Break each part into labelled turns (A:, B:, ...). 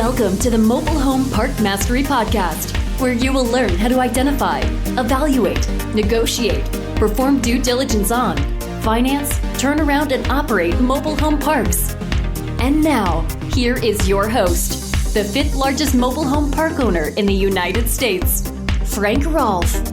A: Welcome to the Mobile Home Park Mastery Podcast, where you will learn how to identify, evaluate, negotiate, perform due diligence on, finance, turn around, and operate mobile home parks. And now, here is your host, the fifth largest mobile home park owner in the United States, Frank Rolfe.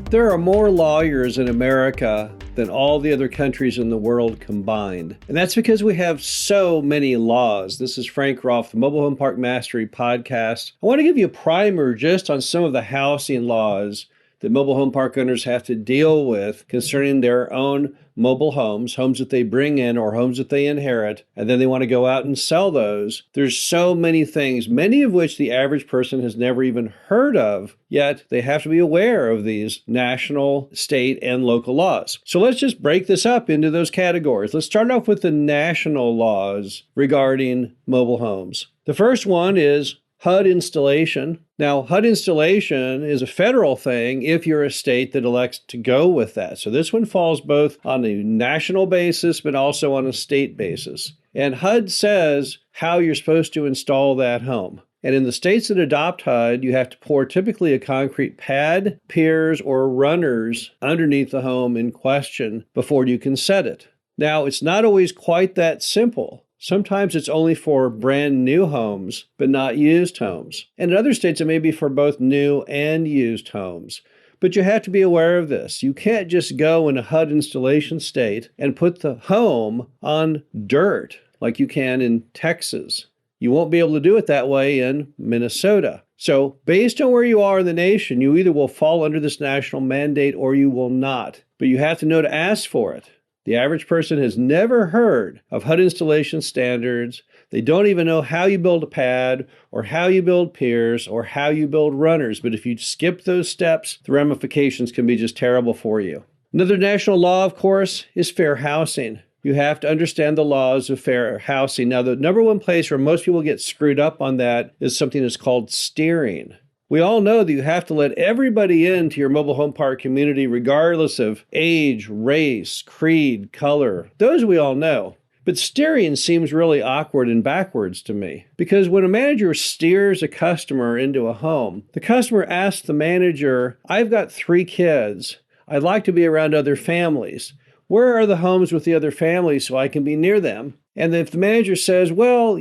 B: There are more lawyers in America than all the other countries in the world combined. And that's because we have so many laws. This is Frank Rolfe, the Mobile Home Park Mastery Podcast. I want to give you a primer just on some of the housing laws that mobile home park owners have to deal with concerning their own mobile homes that they bring in or homes that they inherit, and then they want to go out and sell those. There's so many things, many of which the average person has never even heard of, yet they have to be aware of these national, state, and local laws. So let's just break this up into those categories. Let's start off with the national laws regarding mobile homes. The first one is HUD installation. Now, HUD installation is a federal thing if you're a state that elects to go with that. So this one falls both on a national basis, but also on a state basis. And HUD says how you're supposed to install that home. And in the states that adopt HUD, you have to pour typically a concrete pad, piers, or runners underneath the home in question before you can set it. Now, it's not always quite that simple. Sometimes it's only for brand new homes, but not used homes. And in other states, it may be for both new and used homes. But you have to be aware of this. You can't just go in a HUD installation state and put the home on dirt like you can in Texas. You won't be able to do it that way in Minnesota. So based on where you are in the nation, you either will fall under this national mandate or you will not. But you have to know to ask for it. The average person has never heard of HUD installation standards. They don't even know how you build a pad or how you build piers or how you build runners. But if you skip those steps, the ramifications can be just terrible for you. Another national law, of course, is fair housing. You have to understand the laws of fair housing. Now, the number one place where most people get screwed up on that is something that's called steering. We all know that you have to let everybody into your mobile home park community regardless of age, race, creed, color. Those we all know. But steering seems really awkward and backwards to me. Because when a manager steers a customer into a home, the customer asks the manager, "I've got 3 kids. I'd like to be around other families. Where are the homes with the other families so I can be near them?" And if the manager says, "Well,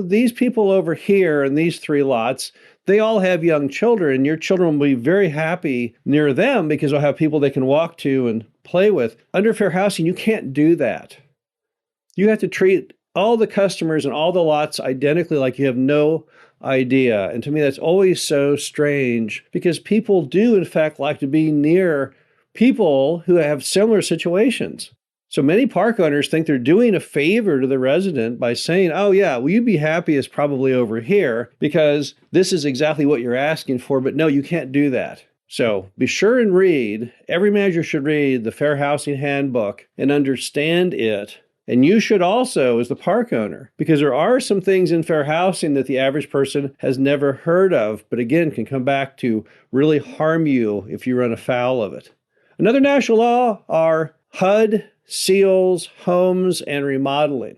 B: these people over here in these 3 lots, they all have young children, and your children will be very happy near them because they'll have people they can walk to and play with." Under fair housing, you can't do that. You have to treat all the customers and all the lots identically like you have no idea. And to me, that's always so strange because people do, in fact, like to be near people who have similar situations. So many park owners think they're doing a favor to the resident by saying, "Oh yeah, well, you'd be happiest probably over here because this is exactly what you're asking for." But no, you can't do that. So be sure and read. Every manager should read the Fair Housing Handbook and understand it. And you should also as the park owner, because there are some things in fair housing that the average person has never heard of, but again, can come back to really harm you if you run afoul of it. Another national law are HUD, seals, homes, and remodeling.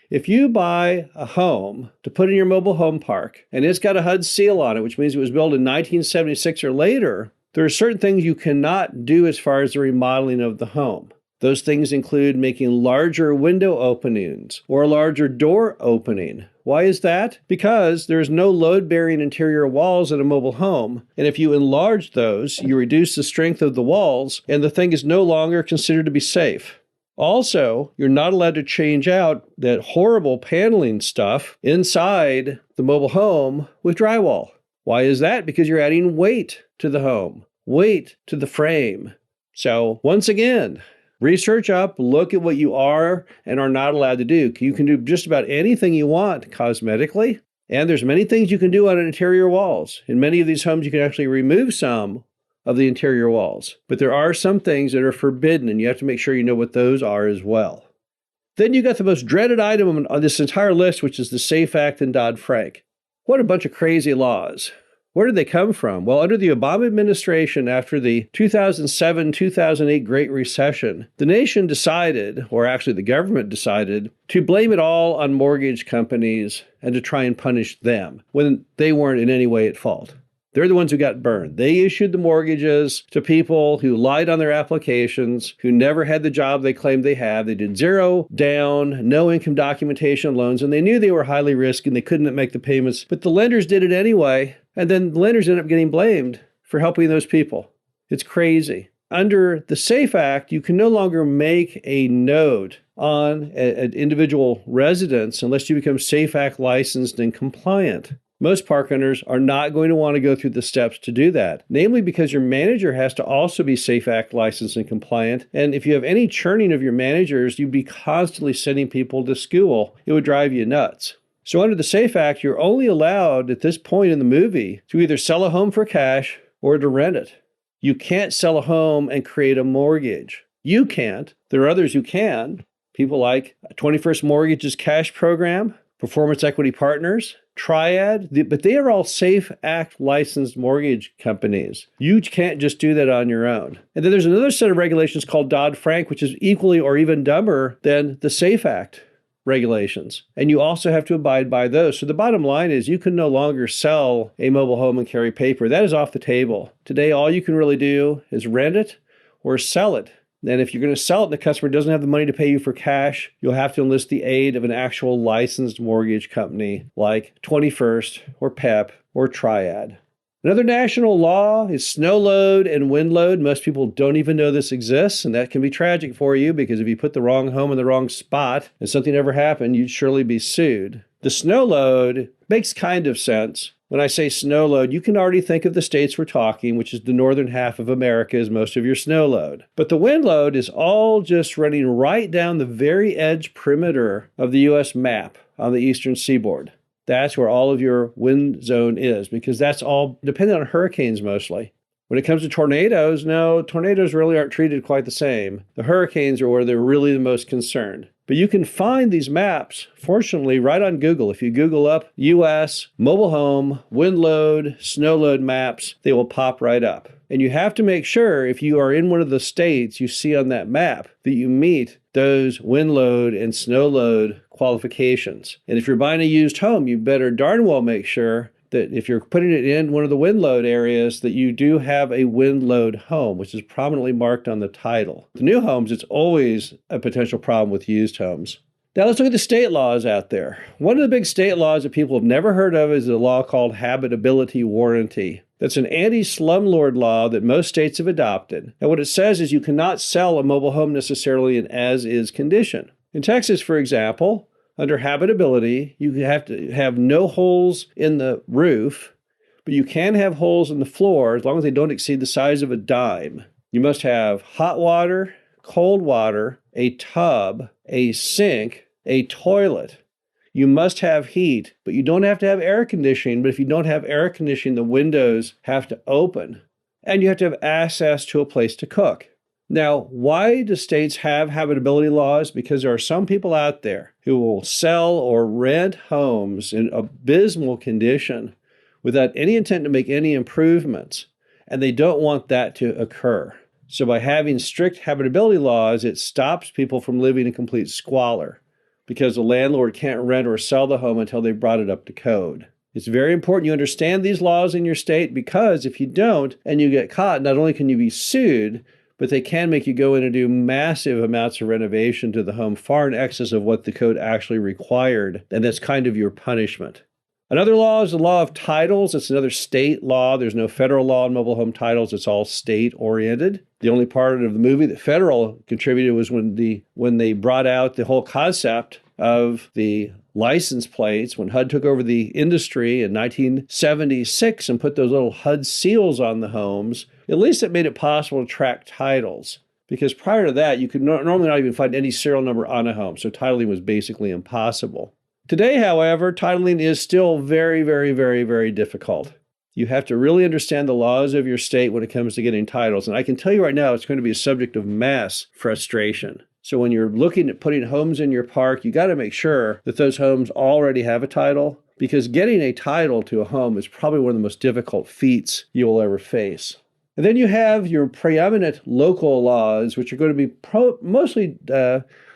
B: If you buy a home to put in your mobile home park and it's got a HUD seal on it, which means it was built in 1976 or later, there are certain things you cannot do as far as the remodeling of the home. Those things include making larger window openings or a larger door opening. Why is that? Because there's no load-bearing interior walls in a mobile home. And if you enlarge those, you reduce the strength of the walls and the thing is no longer considered to be safe. Also, you're not allowed to change out that horrible paneling stuff inside the mobile home with drywall. Why is that? Because you're adding weight to the home, weight to the frame. So once again, research up, look at what you are and are not allowed to do. You can do just about anything you want cosmetically, and there's many things you can do on interior walls. In many of these homes, you can actually remove some of the interior walls. But there are some things that are forbidden, and you have to make sure you know what those are as well. Then you got the most dreaded item on this entire list, which is the SAFE Act and Dodd-Frank. What a bunch of crazy laws. Where did they come from? Well, under the Obama administration, after the 2007-2008 Great Recession, the nation decided, or actually the government decided, to blame it all on mortgage companies and to try and punish them when they weren't in any way at fault. They're the ones who got burned. They issued the mortgages to people who lied on their applications, who never had the job they claimed they had. They did zero down, no income documentation loans, and they knew they were highly risky and they couldn't make the payments. But the lenders did it anyway, and then the lenders ended up getting blamed for helping those people. It's crazy. Under the SAFE Act, you can no longer make a note on an individual residence unless you become SAFE Act licensed and compliant. Most park owners are not going to want to go through the steps to do that, namely because your manager has to also be SAFE Act licensed and compliant. And if you have any churning of your managers, you'd be constantly sending people to school. It would drive you nuts. So under the SAFE Act, you're only allowed at this point in the movie to either sell a home for cash or to rent it. You can't sell a home and create a mortgage. You can't. There are others who can. People like 21st Mortgage's cash program, Performance Equity Partners, Triad, but they are all SAFE Act licensed mortgage companies. You can't just do that on your own. And then there's another set of regulations called Dodd-Frank, which is equally or even dumber than the SAFE Act regulations. And you also have to abide by those. So the bottom line is you can no longer sell a mobile home and carry paper. That is off the table. Today, all you can really do is rent it or sell it. And if you're going to sell it and the customer doesn't have the money to pay you for cash, you'll have to enlist the aid of an actual licensed mortgage company like 21st or PEP or Triad. Another national law is snow load and wind load. Most people don't even know this exists, and that can be tragic for you because if you put the wrong home in the wrong spot and something ever happened, you'd surely be sued. The snow load makes kind of sense. When I say snow load, you can already think of the states we're talking, which is the northern half of America is most of your snow load. But the wind load is all just running right down the very edge perimeter of the U.S. map on the eastern seaboard. That's where all of your wind zone is because that's all dependent on hurricanes mostly. When it comes to tornadoes, no, tornadoes really aren't treated quite the same. The hurricanes are where they're really the most concerned. But you can find these maps, fortunately, right on Google. If you Google up U.S. mobile home, wind load, snow load maps, they will pop right up. And you have to make sure if you are in one of the states you see on that map that you meet those wind load and snow load qualifications. And if you're buying a used home, you better darn well make sure that if you're putting it in one of the wind load areas, that you do have a wind load home, which is prominently marked on the title. The new homes, it's always a potential problem with used homes. Now let's look at the state laws out there. One of the big state laws that people have never heard of is a law called habitability warranty. That's an anti-slumlord law that most states have adopted. And what it says is you cannot sell a mobile home necessarily in as-is condition. In Texas, for example, under habitability, you have to have no holes in the roof, but you can have holes in the floor as long as they don't exceed the size of a dime. You must have hot water, cold water, a tub, a sink, a toilet. You must have heat, but you don't have to have air conditioning. But if you don't have air conditioning, the windows have to open. And you have to have access to a place to cook. Now, why do states have habitability laws? Because there are some people out there who will sell or rent homes in abysmal condition without any intent to make any improvements, and they don't want that to occur. So by having strict habitability laws, it stops people from living in complete squalor because the landlord can't rent or sell the home until they've brought it up to code. It's very important you understand these laws in your state because if you don't and you get caught, not only can you be sued, but they can make you go in and do massive amounts of renovation to the home, far in excess of what the code actually required. And that's kind of your punishment. Another law is the law of titles. It's another state law. There's no federal law on mobile home titles. It's all state-oriented. The only part of the movie that federal contributed was when they brought out the whole concept of the license plates, when HUD took over the industry in 1976 and put those little HUD seals on the homes. At least it made it possible to track titles. Because prior to that, you could normally not even find any serial number on a home. So titling was basically impossible. Today, however, titling is still very, very, very, very difficult. You have to really understand the laws of your state when it comes to getting titles. And I can tell you right now, it's going to be a subject of mass frustration. So when you're looking at putting homes in your park, you got to make sure that those homes already have a title because getting a title to a home is probably one of the most difficult feats you will ever face. And then you have your preeminent local laws, which are going to be mostly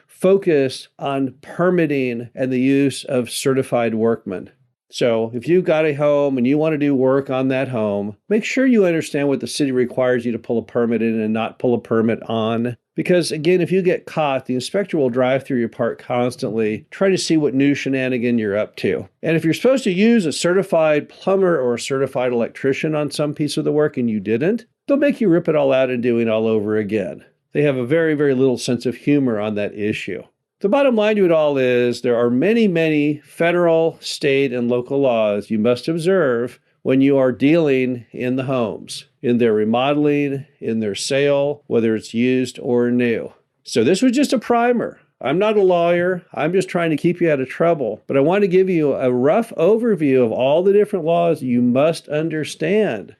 B: focused on permitting and the use of certified workmen. So if you've got a home and you want to do work on that home, make sure you understand what the city requires you to pull a permit in and not pull a permit on. Because again, if you get caught, the inspector will drive through your park constantly, trying to see what new shenanigan you're up to. And if you're supposed to use a certified plumber or a certified electrician on some piece of the work and you didn't, they'll make you rip it all out and do it all over again. They have a very, very little sense of humor on that issue. The bottom line to it all is there are many, many federal, state, and local laws you must observe when you are dealing in the homes, in their remodeling, in their sale, whether it's used or new. So this was just a primer. I'm not a lawyer. I'm just trying to keep you out of trouble. But I want to give you a rough overview of all the different laws you must understand.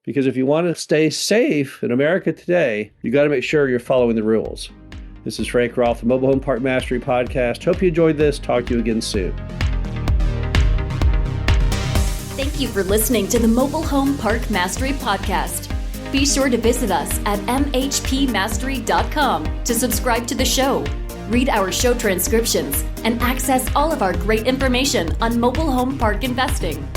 B: Because if you want to stay safe in America today, you got to make sure you're following the rules. This is Frank Rolfe, the Mobile Home Park Mastery Podcast. Hope you enjoyed this. Talk to you again soon.
A: Thank you for listening to the Mobile Home Park Mastery Podcast. Be sure to visit us at mhpmastery.com to subscribe to the show, read our show transcriptions, and access all of our great information on mobile home park investing.